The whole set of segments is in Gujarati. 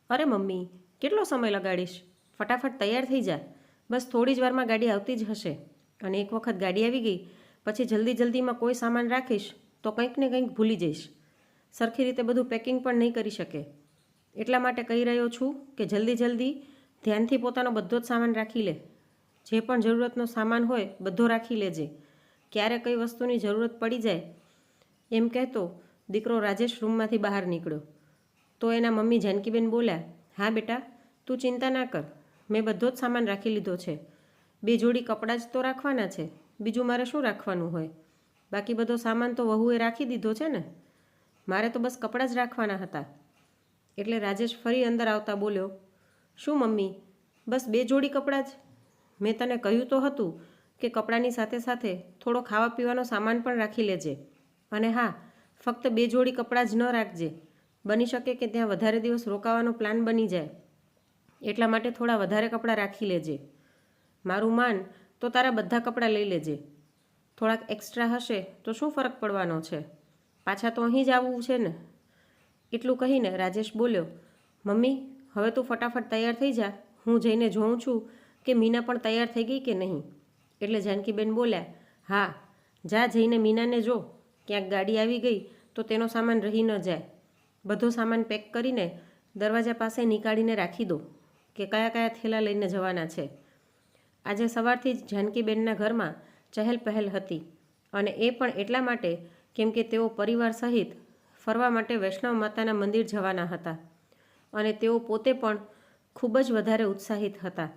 અરે મમ્મી, કેટલો સમય લગાડીશ? ફટાફટ તૈયાર થઈ જા. બસ થોડી જ વારમાં ગાડી આવતી જ હશે. અને એક વખત ગાડી આવી ગઈ પછી જલ્દીમાં કોઈ સામાન રાખીશ તો કંઈક ને કંઈક ભૂલી જઈશ. સરખી રીતે બધું પેકિંગ પણ નહીં કરી શકે. એટલા માટે કહી રહ્યો છું કે જલ્દી ધ્યાનથી પોતાનો બધો જ સામાન રાખી લે. જે પણ જરૂરતનો સામાન હોય બધો રાખી લેજે. ક્યારે કઈ વસ્તુની જરૂરત પડી જાય એમ કહેતો દીકરો રાજેશ રૂમમાંથી બહાર નીકળ્યો. તો એના મમ્મી જાનકીબેન બોલ્યા, હા બેટા, તું ચિંતા ના કર, મેં બધો જ સામાન રાખી લીધો છે. 2 જોડી કપડાં જ તો રાખવાના છે, બીજું મારે શું રાખવાનું હોય? બાકી બધો સામાન તો વહુએ રાખી દીધો છે ને, મારે તો બસ કપડાં જ રાખવાના હતા. એટલે રાજેશ ફરી અંદર આવતા બોલ્યો, શું મમ્મી, બસ 2 જોડી કપડાં જ? મેં તને કહ્યું તો હતું કે કપડાંની સાથે સાથે થોડો ખાવા પીવાનો સામાન પણ રાખી લેજે. અને હા, ફક્ત 2 જોડી કપડાં જ ન રાખજે. બની શકે કે ત્યાં વધારે દિવસ રોકાવાનો પ્લાન બની જાય, એટલા માટે થોડા વધારે કપડાં રાખી લેજે. મારું માન તો તારા બધા કપડાં લઈ લેજે. થોડાક એક્સ્ટ્રા હશે તો શું ફરક પડવાનો છે? પાછા તો અહીં જ આવવું છે ને. એટલું કહીને રાજેશ બોલ્યો, મમ્મી, હવે તું ફટાફટ તૈયાર થઈ જા, હું જઈને જોઉં છું કે મીના પણ તૈયાર થઈ ગઈ કે નહીં. એટલે જાનકીબેન બોલ્યા, હા, જા જઈને મીનાને જો, ક્યાંક ગાડી આવી ગઈ તો તેનો સામાન રહી ન જાય. બધો સામાન પેક કરીને દરવાજા પાસે નીકાળીને રાખી દો કે કયા થેલા લઈને જવાના છે. આજે સવારથી જ જાનકીબેનના ઘરમાં ચહેલ પહેલ હતી, અને એ પણ એટલા માટે કેમ કે તેઓ પરિવાર સહિત ફરવા માટે વૈષ્ણવ માતાના મંદિર જવાના હતા. અને તેઓ પોતે પણ ખૂબ જ વધારે ઉત્સાહિત હતા,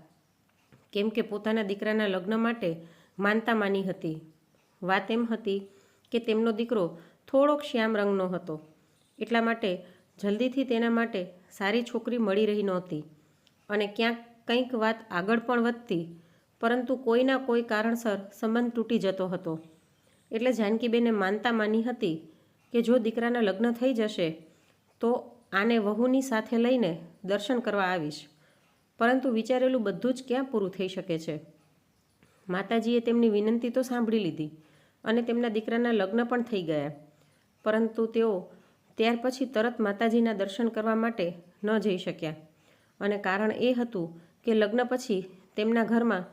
કેમ કે પોતાના દીકરાના લગ્ન માટે માનતા માની હતી. વાત એમ હતી કે તેમનો દીકરો થોડોક શ્યામ રંગનો હતો, એટલા માટે જલ્દીથી તેના માટે સારી છોકરી મળી રહી નહોતી. અને ક્યાંક કંઈક વાત આગળ પણ વધતી, પરંતુ કોઈના કોઈ કારણસર સંબંધ તૂટી જતો હતો. એટલે જાનકીબેને માનતા માની હતી કે જો દીકરાના લગ્ન થઈ જશે તો આને વહુની સાથે લઈને દર્શન કરવા આવીશ. પરંતુ વિચારેલું બધું જ ક્યાં પૂરું થઈ શકે છે. માતાજીએ તેમની વિનંતી તો સાંભળી લીધી અને તેમના દીકરાના લગ્ન પણ થઈ ગયા, પરંતુ તેઓ ત્યાર પછી તરત માતાજીના દર્શન કરવા માટે ન જઈ શક્યા. અને કારણ એ હતું કે લગ્ન પછી તેમના ઘરમાં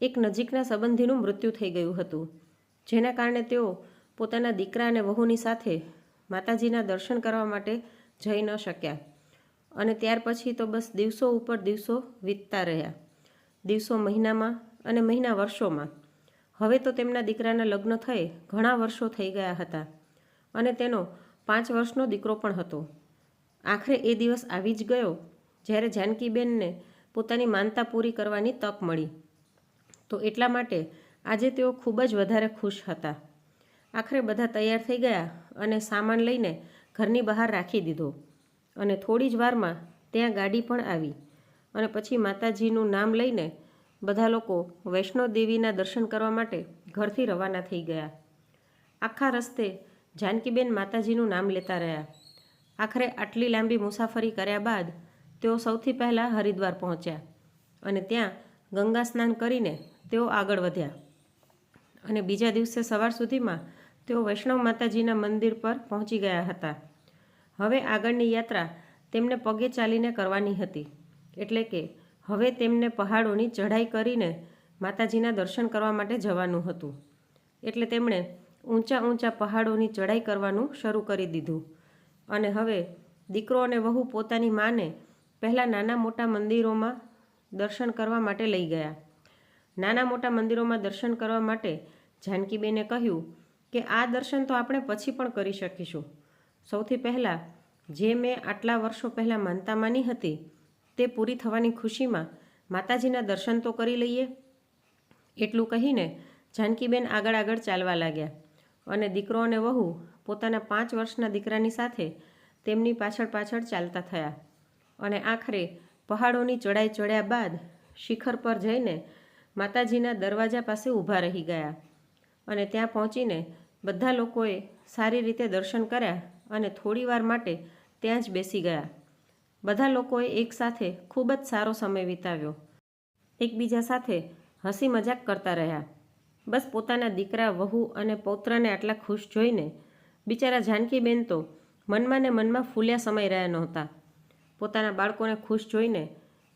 એક નજીકના સંબંધીનું મૃત્યુ થઈ ગયું હતું, જેના કારણે તેઓ પોતાના દીકરા અને વહુની સાથે માતાજીના દર્શન કરવા માટે જઈ ન શક્યા. અને ત્યાર પછી તો બસ દિવસો ઉપર દિવસો વીતતા રહ્યા. દિવસો મહિનામાં અને મહિના વર્ષોમાં. હવે તો તેમના દીકરાના લગ્ન થયે ઘણા વર્ષો થઈ ગયા હતા, અને તેનો 5 વર્ષનો દીકરો પણ હતો. આખરે એ દિવસ આવી જ ગયો જ્યારે જાનકીબેનને પોતાની માનતા પૂરી કરવાની તક મળી. તો એટલા માટે આજે તેઓ ખૂબ જ વધારે ખુશ હતા. આખરે બધા તૈયાર થઈ ગયા અને સામાન લઈને ઘરની બહાર રાખી દીધો. અને થોડી જ વારમાં ત્યાં ગાડી પણ આવી, અને પછી માતાજીનું નામ લઈને બધા લોકો વૈષ્ણો દેવીના દર્શન કરવા માટે ઘરથી રવાના થઈ ગયા. આખા રસ્તે જાનકીબેન માતાજીનું નામ લેતા રહ્યા. આખરે આટલી લાંબી મુસાફરી કર્યા બાદ તેઓ સૌથી પહેલાં હરિદ્વાર પહોંચ્યા, અને ત્યાં ગંગા સ્નાન કરીને તેઓ આગળ વધ્યા. અને બીજા દિવસે સવાર સુધીમાં તેઓ વૈષ્ણવ માતાજીના મંદિર પર પહોંચી ગયા હતા. હવે આગળની યાત્રા તેમને પગે ચાલીને કરવાની હતી, એટલે કે હવે તેમને પહાડોની ચઢાઈ કરીને માતાજીના દર્શન કરવા માટે જવાનું હતું. એટલે તેમણે ઊંચા પહાડોની ચઢાઈ કરવાનું શરૂ કરી દીધું. અને હવે દીકરો અને વહુ પોતાની માને પહેલાં નાના મોટા મંદિરોમાં દર્શન કરવા માટે લઈ ગયા. નાના મોટા મંદિરોમાં દર્શન કરવા માટે જાનકીબેને કહ્યું કે આ દર્શન તો આપણે પછી પણ કરી શકીશું. સૌથી પહેલાં જે મેં આટલા વર્ષો પહેલાં માનતા માની હતી તે પૂરી થવાની ખુશીમાં માતાજીના દર્શન તો કરી લઈએ. એટલું કહીને જાનકીબેન આગળ ચાલવા લાગ્યા, અને દીકરો અને વહુ પોતાના 5 વર્ષના દીકરાની સાથે તેમની પાછળ ચાલતા થયા. અને આખરે પહાડોની ચઢાઈ ચડ્યા બાદ શિખર પર જઈને માતાજીના દરવાજા પાસે ઊભા રહી ગયા. અને ત્યાં પહોંચીને બધા લોકોએ સારી રીતે દર્શન કર્યા અને થોડીવાર માટે ત્યાં જ બેસી ગયા. બધા લોકોએ એકસાથે ખૂબ જ સારો સમય વિતાવ્યો. એકબીજા સાથે હસી મજાક કરતા રહ્યા. બસ પોતાના દીકરા, વહુ અને પૌત્રને આટલા ખુશ જોઈને બિચારા જાનકીબેન તો મનમાં ને મનમાં ફૂલ્યા સમાઈ રહ્યા નહોતા. પોતાના બાળકોને ખુશ જોઈને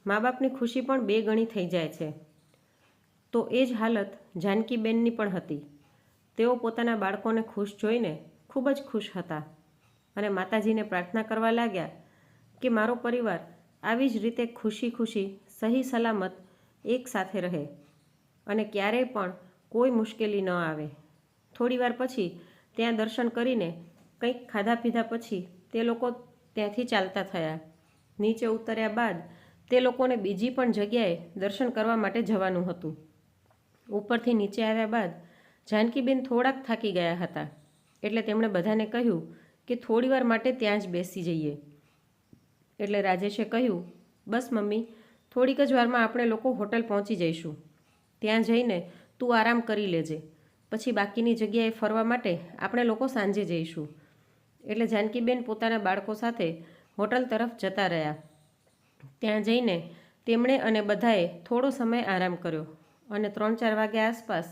મા બાપની ખુશી પણ 2 ગણી થઈ જાય છે. તો એ જ હાલત જાનકીબેનની પણ હતી. તેઓ પોતાના બાળકોને ખુશ જોઈને ખૂબ જ ખુશ હતા અને માતાજીને પ્રાર્થના કરવા લાગ્યા કે મારો પરિવાર આવી જ રીતે ખુશી ખુશી સહી સલામત એક સાથે રહે અને ક્યારેય પણ કોઈ મુશ્કેલી ન આવે. થોડીવાર પછી ત્યાં દર્શન કરીને કંઈક ખાધા પીધા પછી તે લોકો ત્યાંથી ચાલતા થયા. નીચે ઉતર્યા બાદ તે લોકોને બીજી પણ જગ્યાએ દર્શન કરવા માટે જવાનું હતું. ઉપરથી નીચે આવ્યા બાદ જાનકીબેન થોડાક થાકી ગયા હતા, એટલે તેમણે બધાને કહ્યું કે થોડીવાર માટે ત્યાં જ બેસી જઈએ. એટલે રાજેશે કહ્યું, બસ મમ્મી, થોડીક જ વારમાં આપણે લોકો હોટલ પહોંચી જઈશું. ત્યાં જઈને તું આરામ કરી લેજે, પછી બાકીની જગ્યાએ ફરવા માટે આપણે લોકો સાંજે જઈશું. એટલે જાનકીબેન પોતાના બાળકો સાથે હોટલ તરફ જતા રહ્યા. ત્યાં જઈને તેમણે અને બધાએ થોડો સમય આરામ કર્યો અને 3-4 વાગ્યા આસપાસ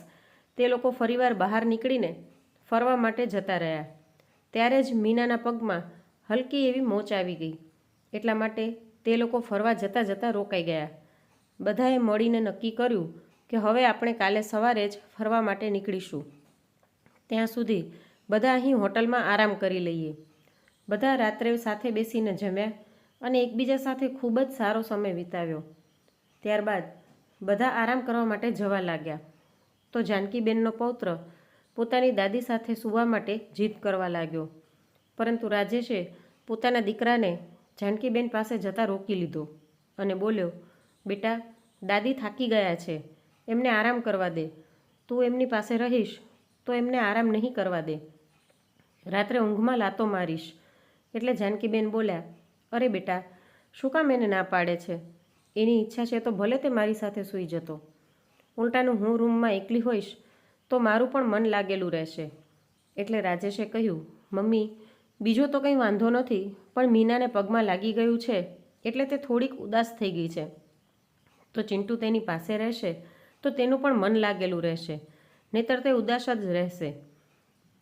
તે લોકો ફરીવાર બહાર નીકળીને ફરવા માટે જતા રહ્યા. ત્યારે જ મીનાના પગમાં હલકી એવી મોચ આવી ગઈ. એટલા માટે તે લોકો ફરવા જતાં જતાં રોકાઈ ગયા. બધાએ મળીને નક્કી કર્યું કે હવે આપણે કાલે સવારે જ ફરવા માટે નીકળીશું. ત્યાં સુધી બધા અહીં હોટલમાં આરામ કરી લઈએ. બધા રાત્રે સાથે બેસીને જમ્યા અને એકબીજા સાથે ખૂબ જ સારો સમય વિતાવ્યો. ત્યારબાદ બધા આરામ કરવા માટે જવા લાગ્યા. તો જાનકીબેનનો પૌત્ર પોતાની દાદી સાથે સૂવા માટે જીદ કરવા લાગ્યો, પરંતુ રાજેશે પોતાના દીકરાને જાનકીબેન પાસે જતાં રોકી લીધો અને બોલ્યો, બેટા, દાદી થાકી ગયા છે, એમને આરામ કરવા દે. તું એમની પાસે રહીશ તો એમને આરામ નહીં કરવા દે. રાત્રે ઊંઘમાં લાતો મારીશ. એટલે જાનકીબેન બોલ્યા, અરે બેટા, શું કામ એને ના પાડે છે? એની ઈચ્છા છે તો ભલે તે મારી સાથે સૂઈ જતો. ઉલટાનું હું રૂમમાં એકલી હોઈશ તો મારું પણ મન લાગેલું રહેશે. એટલે રાજેશે કહ્યું, મમ્મી, બીજો તો કંઈ વાંધો નથી, પણ મીનાને પગમાં લાગી ગયું છે એટલે તે થોડીક ઉદાસ થઈ ગઈ છે. તો ચિંટુ તેની પાસે રહેશે તો તેનું પણ મન લાગેલું રહેશે, નહીંતર તે ઉદાસ જ રહેશે.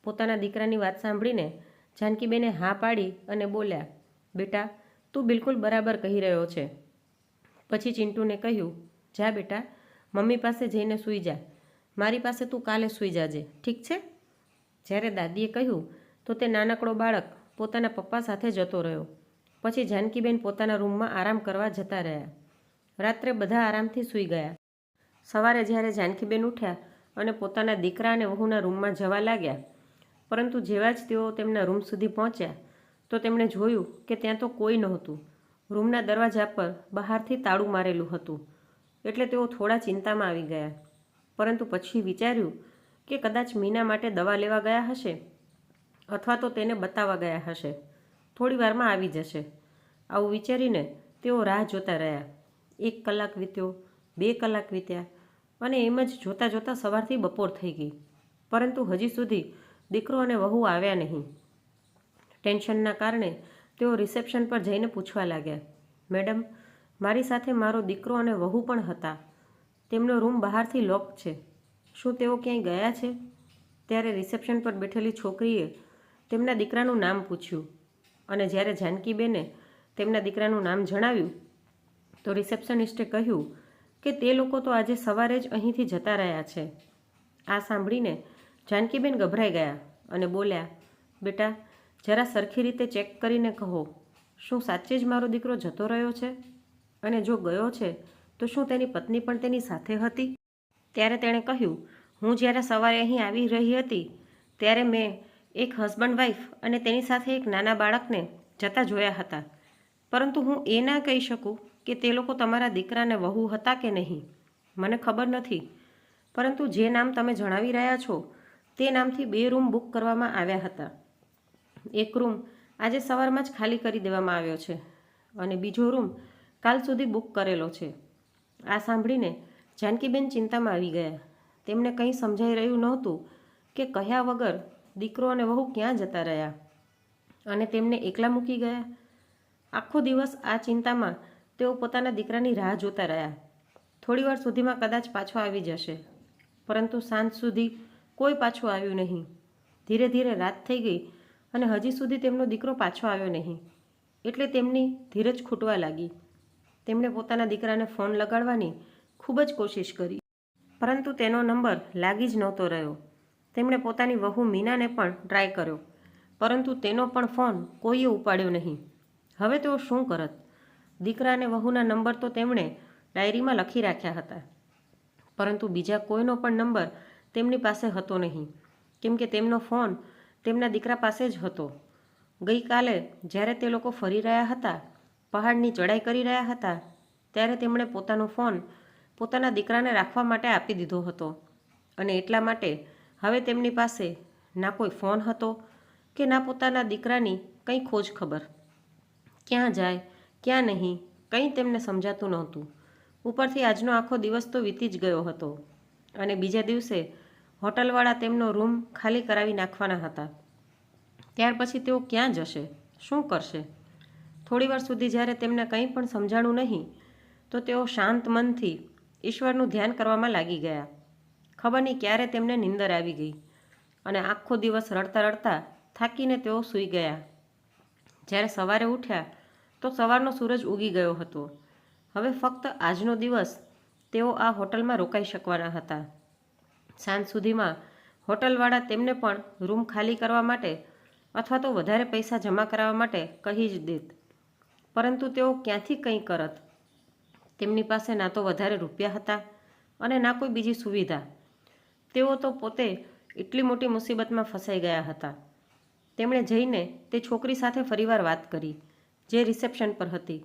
પોતાના દીકરાની વાત સાંભળીને જાનકીબેને હા પાડી અને બોલ્યા, બેટા, તું બિલકુલ બરાબર કહી રહ્યો છે. પછી ચિંટુને કહ્યું, જા બેટા, મમ્મી પાસે જઈને સૂઈ જા. મારી પાસે તું કાલે સૂઈ જાજે, ઠીક છે? જ્યારે દાદીએ કહ્યું તો તે નાનકડો બાળક પોતાના પપ્પા સાથે જતો રહ્યો. પછી જાનકીબેન પોતાના રૂમમાં આરામ કરવા જતા રહ્યા. રાત્રે બધા આરામથી સૂઈ ગયા. સવારે જ્યારે જાનકીબેન ઉઠ્યા અને પોતાના દીકરા અને વહુના રૂમમાં જવા લાગ્યા, પરંતુ જેવા જ તેઓ તેમના રૂમ સુધી પહોંચ્યા તો તેમણે જોયું કે ત્યાં તો કોઈ નહોતું. રૂમના દરવાજા પર બહારથી તાળું મારેલું હતું. એટલે તેઓ થોડા ચિંતામાં આવી ગયા, પરંતુ પછી વિચાર્યું કે કદાચ મીના માટે દવા લેવા ગયા હશે અથવા તો તેને બતાવવા ગયા હશે. થોડી વારમાં આવી જશે. આવું વિચારીને તેઓ રાહ જોતા રહ્યા. 1 કલાક વીત્યો, 2 કલાક વીત્યા અને એમ જ જોતાં જોતાં સવારથી બપોર થઈ ગઈ, પરંતુ હજી સુધી દીકરો અને વહુ આવ્યા નહીં. ટેન્શનના કારણે તેઓ રિસેપ્શન પર જઈને પૂછવા લાગ્યા, મેડમ, મારી સાથે મારો દીકરો અને વહુ પણ હતા. તેમનો રૂમ બહારથી લોક છે. શું તેઓ ક્યાંય ગયા છે? ત્યારે રિસેપ્શન પર બેઠેલી છોકરીએ તેમના દીકરાનું નામ પૂછ્યું અને જ્યારે જાનકીબેને તેમના દીકરાનું નામ જણાવ્યું તો રિસેપ્શનિસ્ટે કહ્યું કે તે લોકો તો આજે સવારે જ અહીંથી જતા રહ્યા છે. આ સાંભળીને જાનકીબેન ગભરાઈ ગયા અને બોલ્યા, બેટા, જરા સરખી રીતે ચેક કરીને કહો, શું સાચે જ મારો દીકરો જતો રહ્યો છે? અને જો ગયો છે તો શું તેની પત્ની પણ તેની સાથે હતી? ત્યારે તેણે કહ્યું, હું જ્યારે સવારે અહીં આવી રહી હતી ત્યારે મેં એક હસબન્ડ વાઈફ અને તેની સાથે એક નાના બાળકને જતા જોયા હતા, પરંતુ હું એ ના કહી શકું કે તે લોકો તમારા દીકરાને વહુ હતા કે નહીં. મને ખબર નથી, પરંતુ જે નામ તમે જણાવી રહ્યા છો તે નામથી 2 રૂમ બુક કરવામાં આવ્યા હતા. એક રૂમ આજે સવારમાં જ ખાલી કરી દેવામાં આવ્યો છે અને બીજો રૂમ કાલ સુધી બુક કરેલો છે. આ સાંભળીને જાનકીબેન ચિંતામાં આવી ગયા. તેમને કંઈ સમજાઈ રહ્યું નહોતું કે કહ્યા વગર દીકરો અને વહુ ક્યાં જતા રહ્યા અને તેમને એકલા મૂકી ગયા. આખો દિવસ આ ચિંતામાં તેઓ પોતાના દીકરાની રાહ જોતા રહ્યા. થોડીવાર સુધીમાં કદાચ પાછો આવી જશે, પરંતુ સાંજ સુધી કોઈ પાછું આવ્યું નહીં. ધીરે ધીરે રાત થઈ ગઈ અને હજી સુધી તેમનો દીકરો પાછો આવ્યો નહીં. એટલે તેમની ધીરજ ખૂટવા લાગી. તેમણે પોતાના દીકરાને ફોન લગાડવાની ખૂબ જ કોશિશ કરી, પરંતુ તેનો નંબર લાગી જ નહોતો રહ્યો. તેમણે પોતાની વહુ મીનાને પણ ટ્રાય કર્યો, પરંતુ તેનો પણ ફોન કોઈએ ઉપાડ્યો નહીં. હવે તેઓ શું કરત? દીકરા અને વહુના નંબર તો તેમણે ડાયરીમાં લખી રાખ્યા હતા, પરંતુ બીજા કોઈનો પણ નંબર તેમની પાસે હતો નહીં, કેમ કે તેમનો ફોન તેમના દીકરા પાસે જ હતો. ગઈકાલે જ્યારે તે લોકો ફરી રહ્યા હતા, પહાડની ચડાઈ કરી રહ્યા હતા, ત્યારે તેમણે પોતાનો ફોન પોતાના દીકરાને રાખવા માટે આપી દીધો હતો. અને એટલા માટે હવે તેમની પાસે ના કોઈ ફોન હતો કે ના પોતાના દીકરાની કંઈ ખોજ ખબર. ક્યાં જાય ક્યાં નહીં કંઈ તેમને સમજાતું નહોતું. ઉપરથી આજનો આખો દિવસ તો વીતી જ ગયો હતો અને બીજા દિવસે હોટલવાળા તેમનો રૂમ ખાલી કરાવી નાખવાના હતા. ત્યાર પછી તેઓ ક્યાં જશે, શું કરશે? થોડીવાર સુધી જ્યારે તેમને કંઈ પણ સમજાણું નહીં, તો તેઓ શાંત મનથી ઈશ્વરનું ધ્યાન કરવામાં લાગી ગયા. ખબર નહીં ક્યારે તેમને નીંદર આવી ગઈ અને આખો દિવસ રડતા રડતા થાકીને તેઓ સૂઈ ગયા. જ્યારે સવારે ઉઠ્યા તો સવારનો સૂરજ ઉગી ગયો હતો. હવે ફક્ત આજનો દિવસ તેઓ આ હોટલમાં રોકાઈ શકવાના હતા. સાંજ સુધીમાં હોટલવાળા તેમને પણ રૂમ ખાલી કરવા માટે અથવા તો વધારે પૈસા જમા કરાવવા માટે કહી જ દેત, પરંતુ તેઓ ક્યાંથી કંઈ કરત? તેમની પાસે ના તો વધારે રૂપિયા હતા અને ના કોઈ બીજી સુવિધા. તેઓ તો પોતે એટલી મોટી મુસીબતમાં ફસાઈ ગયા હતા. તેમણે જઈને તે છોકરી સાથે ફરીવાર વાત કરી, જે રિસેપ્શન પર હતી.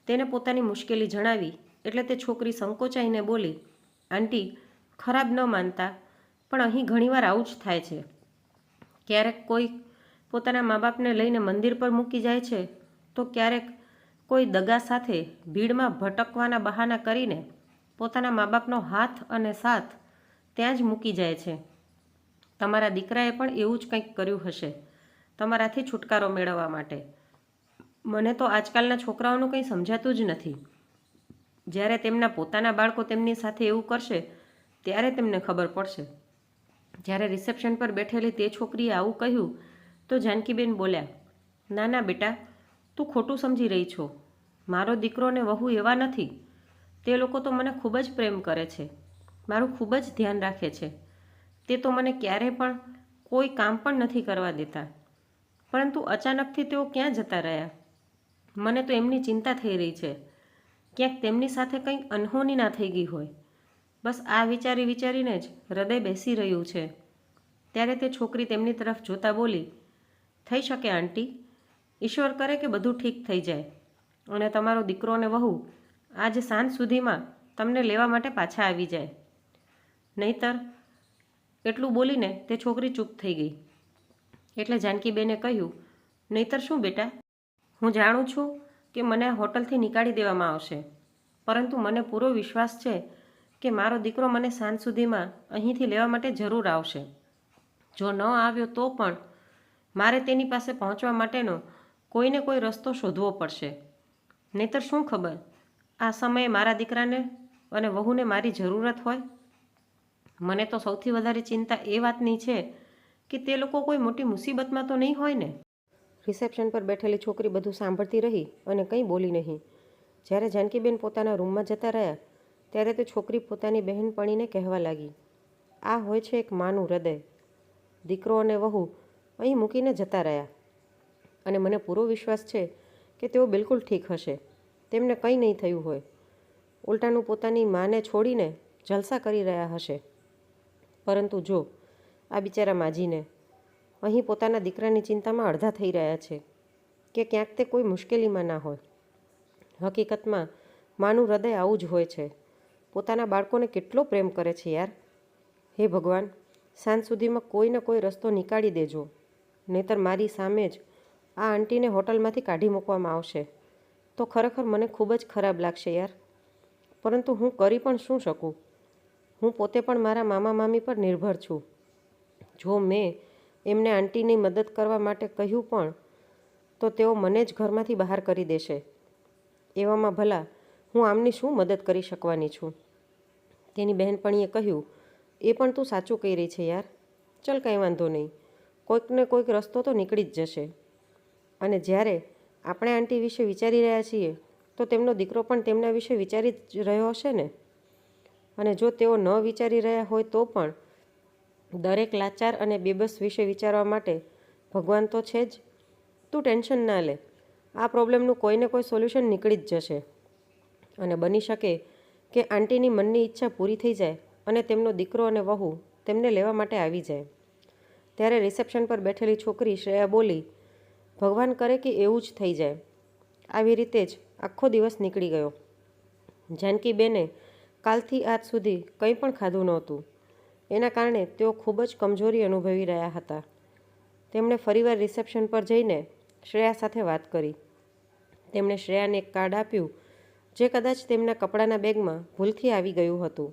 તેને પોતાની મુશ્કેલી જણાવી એટલે તે છોકરી સંકોચાઈને બોલી, આંટી, ખરાબ ન માનતા, પણ અહીં ઘણીવાર આવું જ થાય છે. ક્યારેક કોઈ પોતાના મા બાપને લઈને મંદિર પર મૂકી જાય છે, તો ક્યારેક કોઈ દગા સાથે ભીડમાં ભટકવાના બહાના કરીને પોતાના મા બાપનો હાથ અને સાથ ત્યાં જ મૂકી જાય છે. તમારા દીકરાએ પણ એવું જ કંઈક કર્યું હશે તમારાથી છુટકારો મેળવવા માટે. મને તો આજકાલના છોકરાઓનું કંઈ સમજાતું જ નથી. જ્યારે તેમના પોતાના બાળકો તેમની સાથે એવું કરશે ત્યારે તેમને ખબર પડશે. જ્યારે રિસેપ્શન પર બેઠેલી તે છોકરીએ આવું કહ્યું તો જાનકીબેન બોલ્યા, ના ના બેટા, તું ખોટું સમજી રહી છો. મારો દીકરો ને વહુ એવા નથી. તે લોકો તો મને ખૂબ જ પ્રેમ કરે છે, મારું ખૂબ જ ધ્યાન રાખે છે. તે તો મને ક્યારેય પણ કોઈ કામ પણ નથી કરવા દેતા. પરંતુ અચાનકથી તેઓ ક્યાં જતા રહ્યા? મને તો એમની ચિંતા થઈ રહી છે. ક્યાંક તેમની સાથે કંઈક અનહોની ના થઈ ગઈ હોય. બસ આ વિચારીને જ હૃદય બેસી રહ્યું છે. ત્યારે તે છોકરી તેમની તરફ જોતા બોલી, થઈ શકે આંટી, ઈશ્વર કરે કે બધું ઠીક થઈ જાય અને તમારો દીકરો અને વહુ આજ સાંજ સુધીમાં તમને લેવા માટે પાછા આવી જાય. નહીતર. એટલું બોલીને તે છોકરી ચૂપ થઈ ગઈ. એટલે જાનકીબેને કહ્યું, નહીતર શું બેટા? હું જાણું છું કે મને આ હોટલથી નીકાળી દેવામાં આવશે, પરંતુ મને પૂરો વિશ્વાસ છે કે મારો દીકરો મને સાંજ સુધીમાં અહીંથી લેવા માટે જરૂર આવશે. જો ન આવ્યો તો પણ મારે તેની પાસે પહોંચવા માટેનો કોઈને કોઈ રસ્તો શોધવો પડશે. નહીતર શું ખબર આ સમયે મારા દીકરાને અને વહુને મારી જરૂરત હોય. મને તો સૌથી વધારે ચિંતા એ વાતની છે કે તે લોકો કોઈ મોટી મુસીબતમાં તો નહીં હોય ને. રિસેપ્શન પર બેઠેલી છોકરી બધું સાંભળતી રહી અને કંઈ બોલી નહીં. જ્યારે જાનકીબેન પોતાના રૂમમાં જતા રહ્યા ત્યારે તે છોકરી પોતાની બહેનપણીને કહેવા લાગી, આ હોય છે એક માનું હૃદય. દીકરો અને વહુ અહીં મૂકીને જતા રહ્યા અને મને પૂરો વિશ્વાસ છે કે તેઓ બિલકુલ ઠીક હશે. તેમને કંઈ નહીં થયું હોય. ઉલટાનું પોતાની માને છોડીને જલસા કરી રહ્યા હશે. પરંતુ જો આ બિચારા માજીને અહીં પોતાના દીકરાની ચિંતામાં અડધા થઈ રહ્યા છે કે ક્યાંક તે કોઈ મુશ્કેલીમાં ના હોય. હકીકતમાં માનું હૃદય આવું જ હોય છે. પોતાના બાળકોને કેટલો પ્રેમ કરે છે યાર. હે ભગવાન, સાંજ સુધીમાં કોઈને કોઈ રસ્તો નીકાળી દેજો, નહીતર મારી સામે જ આ આંટીને હોટલમાંથી કાઢી મૂકવામાં આવશે તો ખરેખર મને ખૂબ જ ખરાબ લાગશે યાર. પરંતુ હું કરી પણ શું શકું? હું પોતે પણ મારા મામા મામી પર નિર્ભર છું. જો મેં એમને આંટીની મદદ કરવા માટે કહ્યું પણ તો તેઓ મને જ ઘરમાંથી બહાર કરી દેશે. એવામાં ભલા હું આમની શું મદદ કરી શકવાની છું? તેની બહેનપણીએ કહ્યું, એ પણ તું સાચું કહી રહી છે યાર. ચલ, કંઈ વાંધો નહીં, કોઈકને કોઈક રસ્તો તો નીકળી જ જશે. અને જ્યારે આપણે આંટી વિશે વિચારી રહ્યા છીએ તો તેમનો દીકરો પણ તેમના વિશે વિચારી જ રહ્યો હશે ને? અને જો તેઓ ન વિચારી રહ્યા હોય તો પણ દરેક લાચાર અને બેબસ વિશે વિચારવા માટે ભગવાન તો છે જ. તું ટેન્શન ના લે, આ પ્રોબ્લેમનું કોઈને કોઈ સોલ્યુશન નીકળી જ જશે. અને બની શકે કે આંટીની મનની ઈચ્છા પૂરી થઈ જાય અને તેમનો દીકરો અને વહુ તેમને લેવા માટે આવી જાય. ત્યારે રિસેપ્શન પર બેઠેલી છોકરી શ્રેયા બોલી, ભગવાન કરે કે એવું જ થઈ જાય. આવી રીતે જ આખો દિવસ નીકળી ગયો. જાનકીબેને કાલથી આજ સુધી કંઈ પણ ખાધું નહોતું. એના કારણે તેઓ ખૂબ જ કમજોરી અનુભવી રહ્યા હતા. તેમણે ફરીવાર રિસેપ્શન પર જઈને શ્રેયા સાથે વાત કરી. તેમણે શ્રેયાને એક કાર્ડ આપ્યું જે કદાચ તેમના કપડાના બેગમાં ભૂલથી આવી ગયું હતું.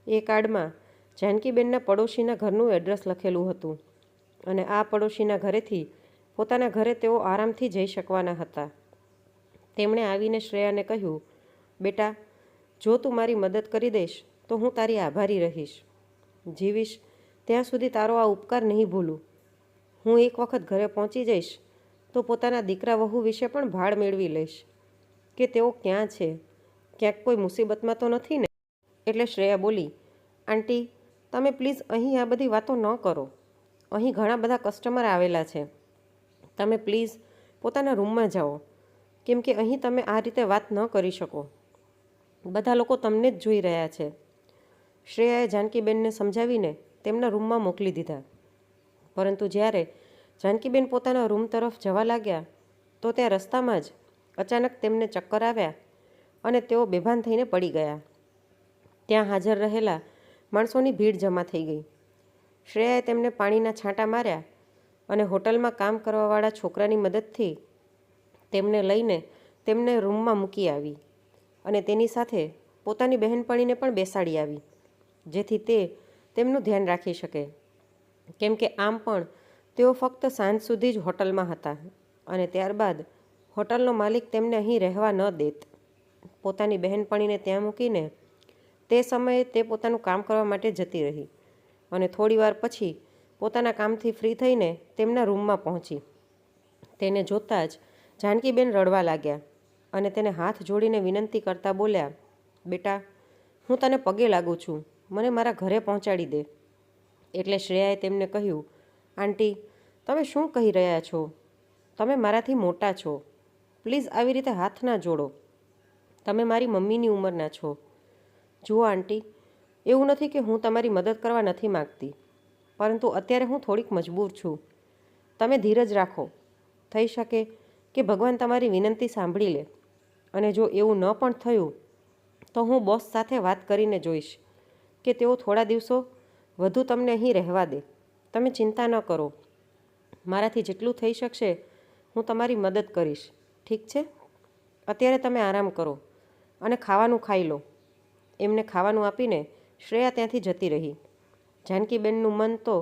એ કાર્ડમાં જાનકીબેનના પડોશીના ઘરનું એડ્રેસ લખેલું હતું અને આ પડોશીના ઘરેથી પોતાના ઘરે તેઓ આરામથી જઈ શકવાના હતા. તેમણે આવીને શ્રેયાને કહ્યું, બેટા, જો તું મારી મદદ કરી દઈશ તો હું તારી આભારી રહીશ. જીવીશ ત્યાં સુધી તારો આ ઉપકાર નહીં ભૂલું. હું એક વખત ઘરે પહોંચી જઈશ તો પોતાના દીકરા વહુ વિશે પણ ભાળ મેળવી લઈશ કે તેઓ ક્યાં છે, ક્યાંક કોઈ મુસીબતમાં તો નથી ને? એટલે શ્રેયા બોલી, આંટી, તમે પ્લીઝ અહીં આ બધી વાતો ન કરો. અહીં ઘણા બધા કસ્ટમર આવેલા છે. તમે પ્લીઝ પોતાના રૂમમાં જાઓ, કેમ કે અહીં તમે આ રીતે વાત ન કરી શકો. બધા લોકો તમને જ જોઈ રહ્યા છે. શ્રેયાએ જાનકીબેનને સમજાવીને તેમના રૂમમાં મોકલી દીધા. પરંતુ જ્યારે જાનકીબેન પોતાના રૂમ તરફ જવા લાગ્યા તો ત્યાં રસ્તામાં જ અચાનક તેમને ચક્કર આવ્યા અને તેઓ બેભાન થઈને પડી ગયા. ત્યાં હાજર રહેલા માણસોની ભીડ જમા થઈ ગઈ. શ્રેયાએ તેમને પાણીના છાંટા માર્યા અને હોટલમાં કામ કરવાવાળા છોકરાની મદદથી તેમને લઈને તેમને રૂમમાં મૂકી આવી અને તેની સાથે પોતાની બહેનપણીને પણ બેસાડી આવી, જેથી તે તેમનું ધ્યાન રાખી શકે. કેમ કે આમ પણ તેઓ ફક્ત સાંજ સુધી જ હોટલમાં હતા અને ત્યારબાદ હોટલનો માલિક તેમને અહીં રહેવા ન દેત. પોતાની બહેનપણીને ત્યાં મૂકીને તે સમયે તે પોતાનું કામ કરવા માટે જતી રહી અને થોડીવાર પછી પોતાના કામથી ફ્રી થઈને તેમના રૂમમાં પહોંચી. તેને જોતાં જ જાનકીબેન રડવા લાગ્યા અને તેને હાથ જોડીને વિનંતી કરતા બોલ્યા, બેટા, હું તને પગે લાગું છું, મને મારા ઘરે પહોંચાડી દે. એટલે શ્રેયાએ તેમને કહ્યું, આંટી, તમે શું કહી રહ્યા છો? તમે મારાથી મોટા છો. પ્લીઝ આવી રીતે હાથ ના જોડો. તમે મારી મમ્મીની ઉંમરના છો. જુઓ આંટી, એવું નથી કે હું તમારી મદદ કરવા નથી માગતી, પરંતુ અત્યારે હું થોડીક મજબૂર છું. તમે ધીરજ રાખો. થઈ શકે કે ભગવાન તમારી વિનંતી સાંભળી લે અને જો એવું ન પણ થયું તો હું બોસ સાથે વાત કરીને જોઈશ કે તેઓ થોડા દિવસો વધુ તમને અહીં રહેવા દે. તમે ચિંતા ન કરો. મારાથી જેટલું થઈ શકશે હું તમારી મદદ કરીશ. ઠીક છે? અત્યારે તમે આરામ કરો અને ખાવાનું ખાઈ લો. એમને ખાવાનું આપીને શ્રેયા ત્યાંથી જતી રહી. જાનકીબેનનું મન તો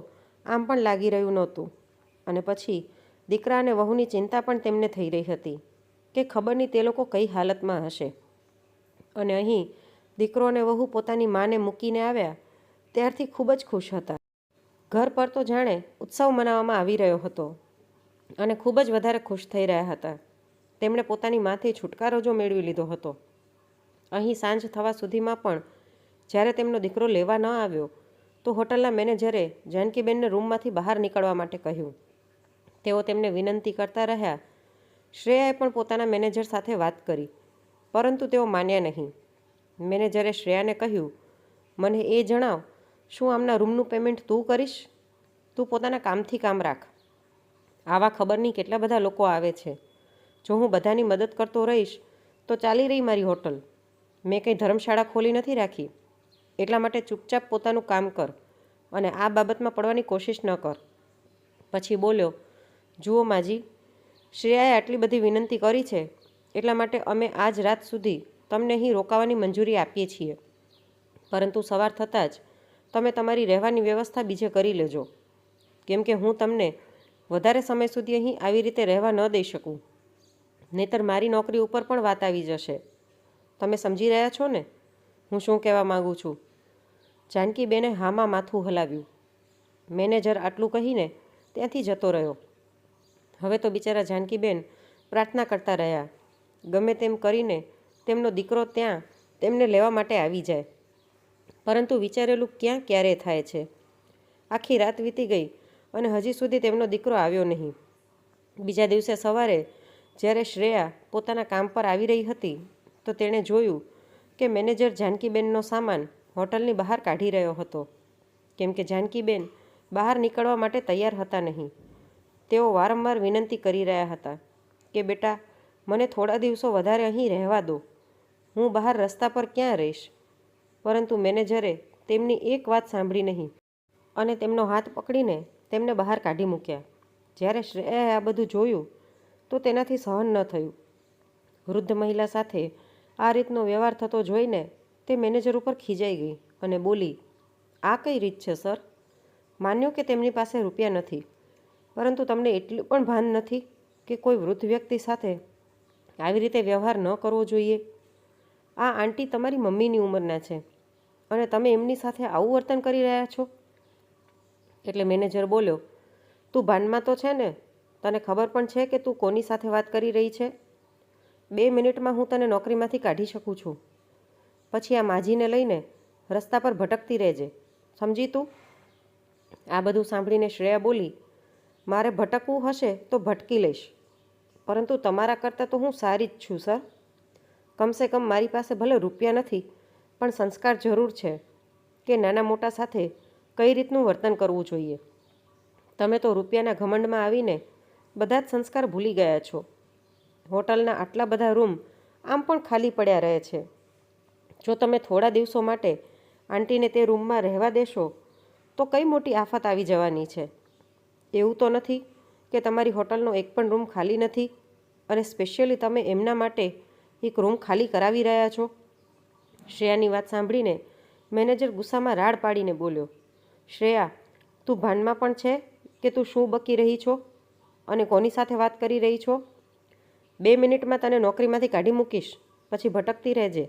આમ પણ લાગી રહ્યું નહોતું અને પછી દીકરા અને વહુની ચિંતા પણ તેમને થઈ રહી હતી કે ખબર નહીં તે લોકો કઈ હાલતમાં હશે. અને અહીં દીકરો અને વહુ પોતાની માને મૂકીને આવ્યા ત્યારથી ખૂબ જ ખુશ હતા. ઘર પર તો જાણે ઉત્સવ મનાવવામાં આવી રહ્યો હતો અને ખૂબ જ વધારે ખુશ થઈ રહ્યા હતા. તેમણે પોતાની માથી છુટકારો જો મેળવી લીધો હતો. અહીં સાંજ થવા સુધીમાં પણ જ્યારે તેમનો દીકરો લેવા ન આવ્યો તો હોટલના મેનેજરે જાનકીબેનને રૂમમાંથી બહાર નીકળવા માટે કહ્યું. તેઓ તેમને વિનંતી કરતા રહ્યા. શ્રેયાએ પણ પોતાના મેનેજર સાથે વાત કરી, પરંતુ તેઓ માન્યા નહીં. મેનેજરે શ્રેયાને કહ્યું, મને એ જણાવ, શું આમના રૂમનું પેમેન્ટ તું કરીશ? તું પોતાના કામથી કામ રાખ. આવા ખબર નહીં કેટલા બધા લોકો આવે છે. જો હું બધાની મદદ કરતો રહીશ તો ચાલી રહી મારી હોટલ. મેં કંઈ ધર્મશાળા ખોલી નથી રાખી. એટલા માટે ચૂપચાપ પોતાનું કામ કર અને આ બાબતમાં પડવાની કોશિશ ન કર. પછી બોલ્યો, જુઓ માજી, શ્રેયાએ આટલી બધી વિનંતી કરી છે એટલા માટે અમે આજ રાત સુધી તમને અહીં રોકાવાની મંજૂરી આપીએ છીએ, પરંતુ સવાર થતાં જ તમે તમારી રહેવાની વ્યવસ્થા બીજે કરી લેજો, કેમ કે હું તમને વધારે સમય સુધી અહીં આવી રીતે રહેવા ન દઈ શકું. નહીંતર મારી નોકરી ઉપર પણ વાત આવી જશે. તમે સમજી રહ્યા છો ને હું શું કહેવા માગું છું? જાનકીબેને હામાં માથું હલાવ્યું. મેનેજર આટલું કહીને ત્યાંથી જતો રહ્યો. હવે તો બિચારા જાનકીબેન પ્રાર્થના કરતા રહ્યા, ગમે તેમ કરીને તેમનો દીકરો ત્યાં તેમને લેવા માટે આવી જાય. પરંતુ વિચારેલું ક્યાં ક્યારે થાય છે. આખી રાત વીતી ગઈ અને હજી સુધી તેમનો દીકરો આવ્યો નહીં. બીજા દિવસે સવારે જ્યારે શ્રેયા પોતાના કામ પર આવી રહી હતી તો તેણે જોયું કે મેનેજર જાનકીબેનનો સામાન હોટલની બહાર કાઢી રહ્યો હતો. કેમ કે જાનકીબેન બહાર નીકળવા માટે તૈયાર હતા નહીં. તેઓ વારંવાર વિનંતી કરી રહ્યા હતા કે બેટા, મને થોડા દિવસો વધારે અહીં રહેવા દો, હું બહાર રસ્તા પર ક્યાં રહીશ. પરંતુ મેનેજરે તેમની એક વાત સાંભળી નહીં અને તેમનો હાથ પકડીને તેમને બહાર કાઢી મૂક્યા. જ્યારે શ્રેયાએ આ બધું જોયું તો તેનાથી સહન ન થયું. વૃદ્ધ મહિલા સાથે આ રીતનો વ્યવહાર થતો જોઈને તે મેનેજર ઉપર ખીજાઈ ગઈ અને બોલી, આ કઈ રીત છે સર? માન્યો કે તેમની પાસે રૂપિયા નથી, પરંતુ તમને એટલું પણ ભાન નથી કે કોઈ વૃદ્ધ વ્યક્તિ સાથે આવી રીતે વ્યવહાર ન કરવો જોઈએ. આ આંટી તમારી મમ્મીની ઉંમરના છે અને તમે એમની સાથે આવું વર્તન કરી રહ્યા છો. એટલે મેનેજર બોલ્યો, તું ભાનમાં તો છે ને? તને ખબર પણ છે કે તું કોની સાથે વાત કરી રહી છે? 2 મિનિટમાં હું તને નોકરીમાંથી કાઢી શકું છું. પછી આ માજીને લઈને રસ્તા પર ભટકતી રહેજે, સમજી તું? આ બધું સાંભળીને શ્રેયા બોલી, મારે ભટકવું હશે તો ભટકી લઈશ, પરંતુ તમારા કરતાં તો હું સારી જ છું સર. કમસે કમ મારી પાસે ભલે રૂપિયા નથી, પણ સંસ્કાર જરૂર છે કે નાના મોટા સાથે કઈ રીતનું વર્તન કરવું જોઈએ. તમે તો રૂપિયાના ઘમંડમાં આવીને બધા જ સંસ્કાર ભૂલી ગયા છો. હોટલના આટલા બધા રૂમ આમ પણ ખાલી પડ્યા રહે છે. જો તમે થોડા દિવસો માટે આંટીને તે રૂમમાં રહેવા દેશો તો કઈ મોટી આફત આવી જવાની છે. એવું તો નથી કે તમારી હોટલનો એક પણ રૂમ ખાલી નથી અને સ્પેશિયલી તમે એમના માટે એક રૂમ ખાલી કરાવી રહ્યા છો. શ્રેયાની વાત સાંભળીને મેનેજર ગુસ્સામાં રાડ પાડીને બોલ્યો, શ્રેયા, તું ભાનમાં પણ છે કે તું શું બકી રહી છો અને કોની સાથે વાત કરી રહી છો? 2 મિનિટમાં તને નોકરીમાંથી કાઢી મૂકીશ, પછી ભટકતી રહેજે.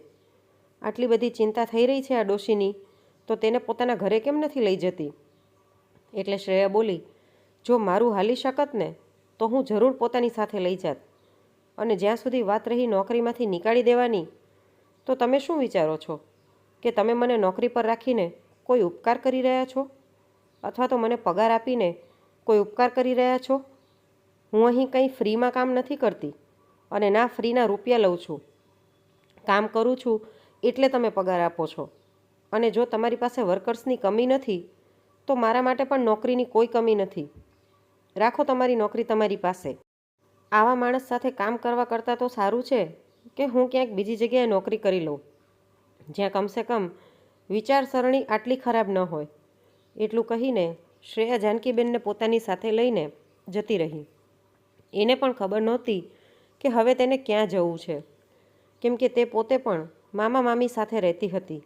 આટલી બધી ચિંતા થઈ રહી છે આ ડોશીની, તો તેને પોતાના ઘરે કેમ નથી લઈ જતી? એટલે શ્રેયા બોલી, જો મારું હાલી શકત ને તો હું જરૂર પોતાની સાથે લઈ જાત. અને જ્યાં સુધી વાત રહી નોકરીમાંથી નીકાળી દેવાની, તો તમે શું વિચારો છો કે તમે મને નોકરી પર રાખીને કોઈ ઉપકાર કરી રહ્યા છો અથવા તો મને પગાર આપીને કોઈ ઉપકાર કરી રહ્યા છો? હું અહીં કંઈ ફ્રીમાં કામ નથી કરતી અને ના ફ્રીના રૂપિયા લઉં છું. કામ કરું છું એટલે તમે પગાર આપો છો. અને જો તમારી પાસે વર્કર્સની કમી નથી તો મારા માટે પણ નોકરીની કોઈ કમી નથી. રાખો તમારી નોકરી તમારી પાસે. આવા માણસ સાથે કામ કરવા કરતાં તો સારું છે કે હું ક્યાંક બીજી જગ્યાએ નોકરી કરી લઉં, જ્યાં કમસે કમ વિચારસરણી આટલી ખરાબ ન હોય. એટલું કહીને શ્રેયા જાનકીબેનને પોતાની સાથે લઈને જતી રહી. એને પણ ખબર નહોતી કે હવે તેને ક્યાં જવું છે, કેમ કે તે પોતે પણ મામા મામી સાથે રહેતી હતી.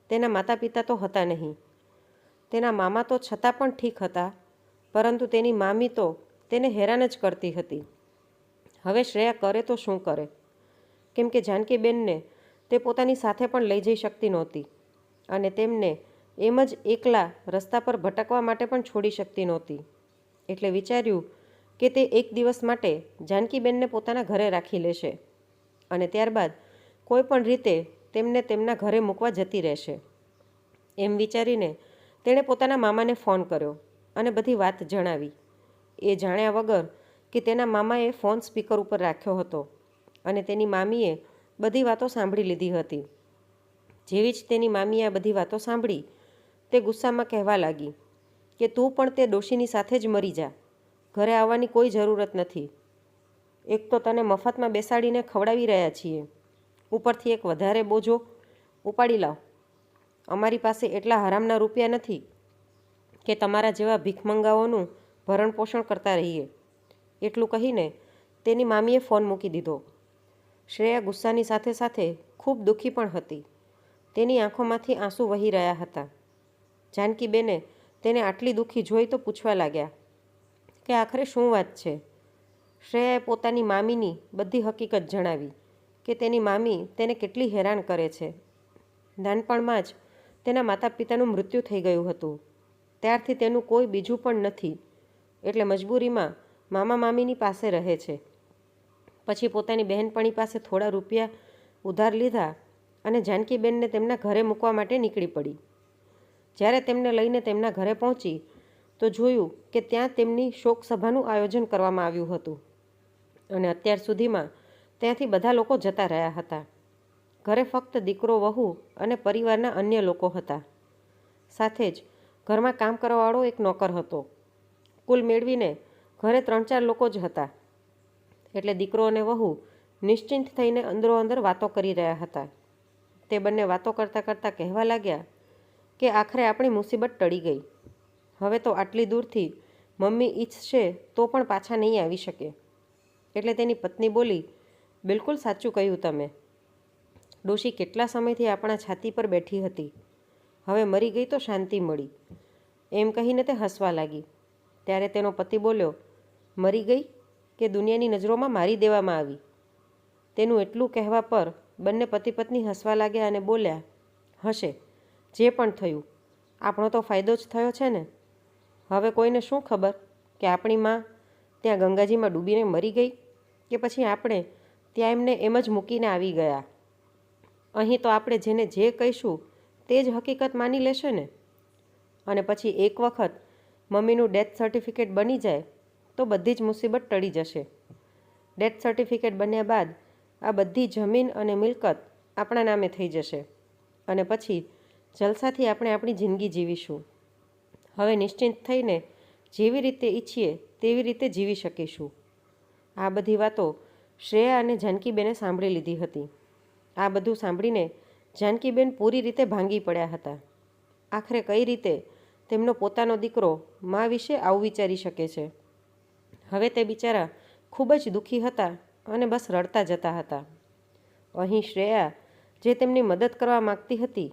તેના માતા પિતા તો હતા નહીં. તેના મામા તો છતાં પણ ઠીક હતા, પરંતુ તેની મામી તો તેને હેરાન જ કરતી હતી. હવે શ્રેયા કરે તો શું કરે, કેમ કે જાનકીબેનને તે પોતાની સાથે પણ લઈ જઈ શકતી નહોતી અને તેમને એમ જ એકલા રસ્તા પર ભટકવા માટે પણ છોડી શકતી નહોતી. એટલે વિચાર્યું કે તે એક દિવસ માટે જાનકીબેનને પોતાના ઘરે રાખી લેશે અને ત્યારબાદ કોઈ પણ રીતે તેમને તેમના ઘરે મૂકવા જતી રહેશે. એમ વિચારીને તેણે પોતાના મામાને ફોન કર્યો અને બધી વાત જણાવી. એ જાણ્યા વગર કે તેના મામાએ ફોન સ્પીકર ઉપર રાખ્યો હતો અને તેની મામીએ બધી વાતો સાંભળી લીધી હતી. જેવી જ તેની મામીએ આ બધી વાતો સાંભળી, તે ગુસ્સામાં કહેવા લાગી કે તું પણ તે ડોશીની સાથે જ મરી જા, ઘરે આવવાની કોઈ જરૂરત નથી. એક તો તને મફતમાં બેસાડીને ખવડાવી રહ્યા છીએ, ઉપરથી એક વધારે બોજો ઉપાડી લાવ. અમારી પાસે એટલા હરામના રૂપિયા નથી કે તમારા જેવા ભીખમંગાઓનું ભરણ પોષણ કરતા રહીએ. એટલું કહીને તેની મામીએ ફોન મૂકી દીધો. શ્રેયા ગુસ્સાની સાથે સાથે ખૂબ દુઃખી પણ હતી. તેની આંખોમાંથી આંસુ વહી રહ્યા હતા. જાનકીબેને તેને આટલી દુઃખી જોઈ તો પૂછવા લાગ્યા કે આખરે શું વાત છે. શ્રેયાએ પોતાની મામીની બધી હકીકત જણાવી કે તેની મામી તેને કેટલી હેરાન કરે છે. નાનપણમાં જ તેના માતા પિતાનું મૃત્યુ થઈ ગયું હતું. ત્યારથી તેનું કોઈ બીજું પણ નથી, એટલે મજબૂરીમાં મામા મામીની પાસે રહે છે. પછી પોતાની બહેનપણી પાસે થોડા રૂપિયા ઉધાર લીધા અને જાનકીબેનને તેમના ઘરે મૂકવા માટે નીકળી પડી. જ્યારે તેમને લઈને તેમના ઘરે પહોંચી તો જોયું કે ત્યાં તેમની શોક સભાનું આયોજન કરવામાં આવ્યું હતું અને અત્યાર સુધીમાં ત્યાંથી બધા લોકો જતા રહ્યા હતા. ઘરે ફક્ત દીકરો, વહુ અને પરિવારના અન્ય લોકો હતા. સાથે જ ઘરમાં કામ કરવાવાળો એક નોકર હતો. કુલ મેળવીને ઘરે 3-4 લોકો જ હતા. એટલે દીકરો અને વહુ નિશ્ચિંત થઈને અંદરો-અંદર વાતો કરી રહ્યા હતા. તે બંને વાતો કરતાં કરતાં કહેવા લાગ્યા કે આખરે આપણી મુસીબત ટળી ગઈ. હવે તો આટલી દૂરથી મમ્મી ઈચ્છશે તો પણ પાછા નહીં આવી શકે. એટલે તેની પત્ની બોલી, બિલકુલ સાચું કહ્યું તમે. ડોશી કેટલા સમયથી આપણા છાતી પર બેઠી હતી. હવે મરી ગઈ તો શાંતિ મળી. એમ કહીને તે હસવા લાગી. ત્યારે તેનો પતિ બોલ્યો, મરી ગઈ કે દુનિયાની નજરોમાં મારી દેવામાં આવી? તેનું એટલું કહેવા પર બંને પતિ પત્ની હસવા લાગ્યા અને બોલ્યા, હશે, જે પણ થયું આપણો તો ફાયદો જ થયો છે ને. હવે કોઈને શું ખબર કે આપણી માં ત્યાં ગંગાજીમાં ડૂબીને મરી ગઈ કે પછી આપણે ત્યાં એમને એમ જ મૂકીને આવી ગયા. અહીં તો આપણે જેને જે કહીશું તે જ હકીકત માની લેશે ને. અને પછી એક વખત મમ્મીનું ડેથ સર્ટિફિકેટ બની જાય તો બધી જ મુસીબત ટળી જશે. ડેથ સર્ટિફિકેટ બન્યા બાદ આ બધી જમીન અને મિલકત આપણા નામે થઈ જશે અને પછી જલસાથી આપણે આપણી જિંદગી જીવીશું. હવે નિશ્ચિંત થઈને જેવી રીતે ઈચ્છીએ તેવી રીતે જીવી શકીશું. આ બધી વાતો શ્રેયા અને જાનકીબેને સાંભળી લીધી હતી. આ બધું સાંભળીને જાનકીબેન પૂરી રીતે ભાંગી પડ્યા હતા. આખરે કઈ રીતે તેમનો પોતાનો દીકરો મા વિશે આવું વિચારી શકે છે. હવે તે બિચારા ખૂબ જ દુઃખી હતા અને બસ રડતા જતા હતા. અહીં શ્રેયા જે તેમની મદદ કરવા માગતી હતી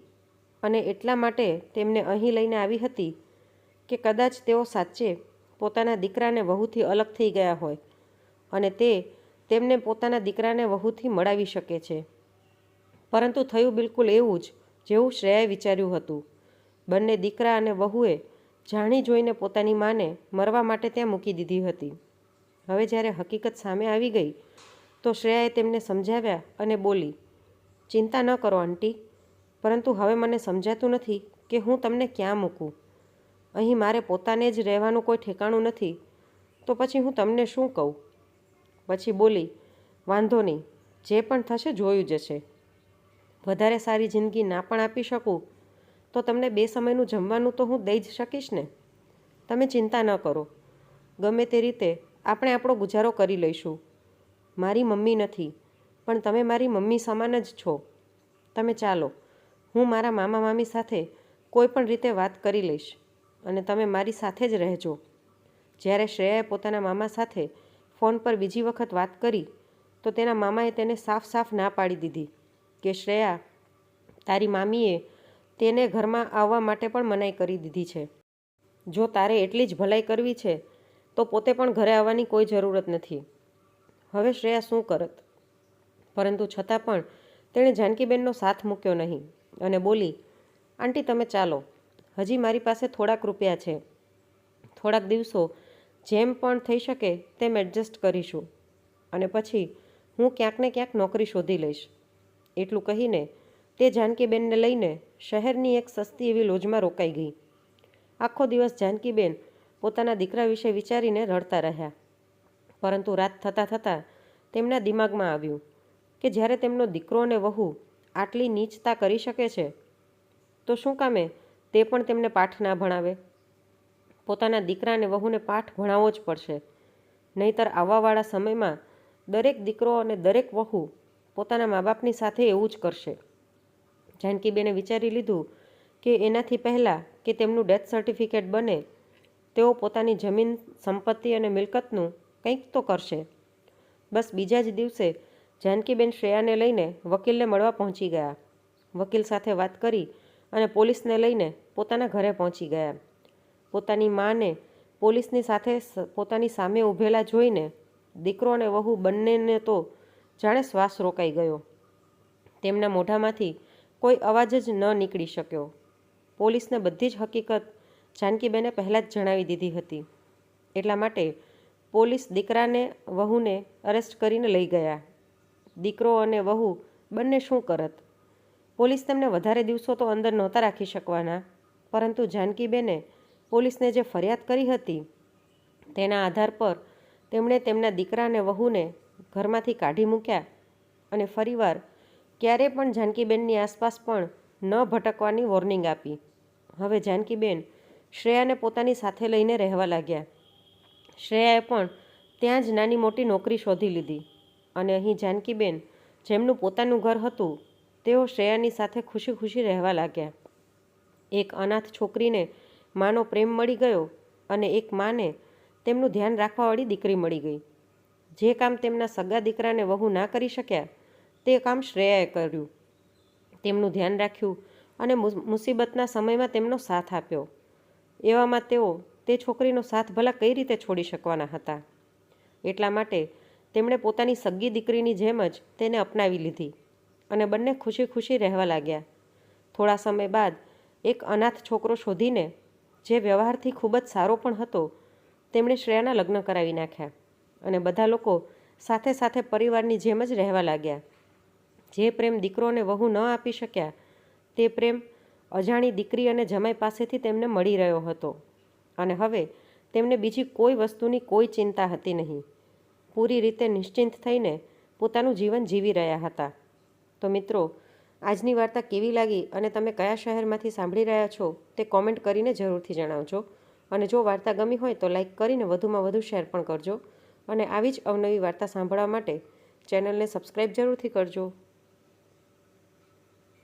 અને એટલા માટે તેમને અહીં લઈને આવી હતી કે કદાચ તેઓ સાચે પોતાના દીકરાને વહુથી અલગ થઈ ગયા હોય અને તે તેમને પોતાના દીકરાને વહુથી મળાવી શકે છે. પરંતુ થયું બિલકુલ એવું જ જેવું શ્રેયાએ વિચાર્યું હતું. બંને દીકરા અને વહુએ જાણી જોઈને પોતાની માને મરવા માટે ત્યાં મૂકી દીધી હતી. હવે જ્યારે હકીકત સામે આવી ગઈ તો શ્રેયાએ તેમને સમજાવ્યા અને બોલી, ચિંતા ન કરો આંટી, પરંતુ હવે મને સમજાતું નથી કે હું તમને ક્યાં મૂકું. અહીં મારે પોતાને જ રહેવાનું કોઈ ઠેકાણું નથી તો પછી હું તમને શું કહું. પછી બોલી, વાંધો નહીં, જે પણ થશે જોયું જશે. વધારે સારી જિંદગી ના પણ આપી શકું તો તમને 2 સમયનું જમવાનું તો હું દઈ જ શકીશ ને. તમે ચિંતા ન કરો, ગમે તે રીતે આપણે આપણો ગુજારો કરી લઈશું. મારી મમ્મી નથી પણ તમે મારી મમ્મી સમાન જ છો. તમે ચાલો, હું મારા મામા મામી સાથે કોઈ પણ રીતે વાત કરી લઈશ અને તમે મારી સાથે જ રહેજો. જ્યારે શ્રેયાએ પોતાના મામા સાથે ફોન પર બીજી વખત વાત કરી તો તેના મામાએ તેને સાફ સાફ ના પાડી દીધી કે શ્રેયા, તારી મામીએ તેને ઘરમાં આવવા માટે પણ મનાઈ કરી દીધી છે. જો તારે એટલી જ ભલાઈ કરવી છે તો પોતે પણ ઘરે આવવાની કોઈ જરૂરત નથી. હવે શ્રેયા શું કરત? પરંતુ છતાં પણ તેણે જાનકીબેનનો સાથ મૂક્યો નહીં અને બોલી, આંટી તમે ચાલો, હજી મારી પાસે થોડાક રૂપિયા છે. થોડાક દિવસો જેમ પણ થઈ શકે તેમ એડજસ્ટ કરીશું અને પછી હું ક્યાંક ને ક્યાંક નોકરી શોધી લઈશ. એટલું કહીને તે જાનકીબેનને લઈને શહેરની એક સસ્તી એવી લોજમાં રોકાઈ ગઈ. આખો દિવસ જાનકીબેન પોતાના દીકરા વિશે વિચારીને રડતા રહ્યા. પરંતુ રાત થતાં થતાં તેમના દિમાગમાં આવ્યું કે જ્યારે તેમનો દીકરો અને વહુ આટલી નીચતા કરી શકે છે તો શું કામે તે પણ તેમને પાઠ ના ભણાવે. પોતાના દીકરા અને વહુને પાઠ ભણાવવો જ પડશે, નહીંતર આવવાવાળા સમયમાં દરેક દીકરો અને દરેક વહુ પોતાના મા બાપની સાથે એવું જ કરશે. જાનકીબેને વિચારી લીધું કે એનાથી પહેલાં કે તેમનું ડેથ સર્ટિફિકેટ બને તેઓ પોતાની જમીન, સંપત્તિ અને મિલકતનું કંઈક તો કરશે. બસ બીજા જ દિવસે જાનકીબેન શ્રેયાને લઈને વકીલને મળવા પહોંચી ગયા. વકીલ સાથે વાત કરી અને પોલીસને લઈને પોતાના ઘરે પહોંચી ગયા. પોતાની માને પોલીસની સાથે પોતાની સામે ઊભેલા જોઈને દીકરો અને વહુ બંનેને તો જાણે શ્વાસ રોકાઈ ગયો. તેમના મોઢામાંથી કોઈ અવાજ જ ન નીકળી શક્યો. પોલીસને બધી જ હકીકત જાનકીબેને પહેલાં જ જણાવી દીધી હતી. એટલા માટે પોલીસ દીકરાને વહુને અરેસ્ટ કરીને લઈ ગયા. દીકરો અને વહુ બંને શું કરત? પોલીસ તેમને વધારે દિવસો તો અંદર નહોતા રાખી શકવાના, પરંતુ જાનકીબેને પોલીસને જે ફરિયાદ કરી હતી તેના આધાર પર તેમણે તેમના દીકરા અને વહુને ઘરમાંથી કાઢી મૂક્યા અને ફરીવાર ક્યારે પણ જાનકીબેનની આસપાસ પણ ન ભટકવાની વોર્નિંગ આપી. હવે જાનકીબેન શ્રેયાને પોતાની સાથે લઈને રહેવા લાગ્યા. શ્રેયાએ પણ ત્યાં જ નાની મોટી નોકરી શોધી લીધી અને અહીં જાનકીબેન, જેમનું પોતાનું ઘર હતું, તેઓ શ્રેયાની સાથે ખુશી ખુશી રહેવા લાગ્યા. એક અનાથ છોકરીને માનો પ્રેમ મળી ગયો અને એક માને તેમનું ધ્યાન રાખવાવાળી દીકરી મળી ગઈ. જે કામ તેમના સગા દીકરાને વહુ ના કરી શક્યા તે કામ શ્રેયાએ કર્યું. તેમનું ધ્યાન રાખ્યું અને મુસીબતના સમયમાં તેમનો સાથ આપ્યો. એવામાં તેઓ તે છોકરીનો સાથ ભલા કઈ રીતે છોડી શકવાના હતા? એટલા માટે તેમણે પોતાની સગી દીકરીની જેમ જ તેને અપનાવી લીધી અને બંને ખુશી ખુશી રહેવા લાગ્યા. થોડા સમય બાદ એક અનાથ છોકરો શોધીને, જે વ્યવહારથી ખૂબ જ સારો પણ હતો, તેમણે શ્રેયાના લગ્ન કરાવી નાખ્યા અને બધા લોકો સાથે સાથે પરિવારની જેમ જ રહેવા લાગ્યા. જે પ્રેમ દીકરો અને વહુ ન આપી શક્યા તે પ્રેમ અજાણી દીકરી અને જમાઈ પાસેથી તેમને મળી રહ્યો હતો અને હવે તેમને બીજી કોઈ વસ્તુની કોઈ ચિંતા હતી નહીં. પૂરી રીતે નિશ્ચિંત થઈને પોતાનું જીવન જીવી રહ્યા હતા. તો મિત્રો, આજની વાર્તા કેવી લાગી અને તમે કયા શહેરમાંથી સાંભળી રહ્યા છો તે કોમેન્ટ કરીને જરૂરથી જણાવજો. અને જો વાર્તા ગમી હોય તો લાઈક કરીને વધુમાં વધુ શેર પણ કરજો અને આવી જ અવનવી વાર્તા સાંભળવા માટે ચેનલને સબસ્ક્રાઈબ જરૂરથી કરજો.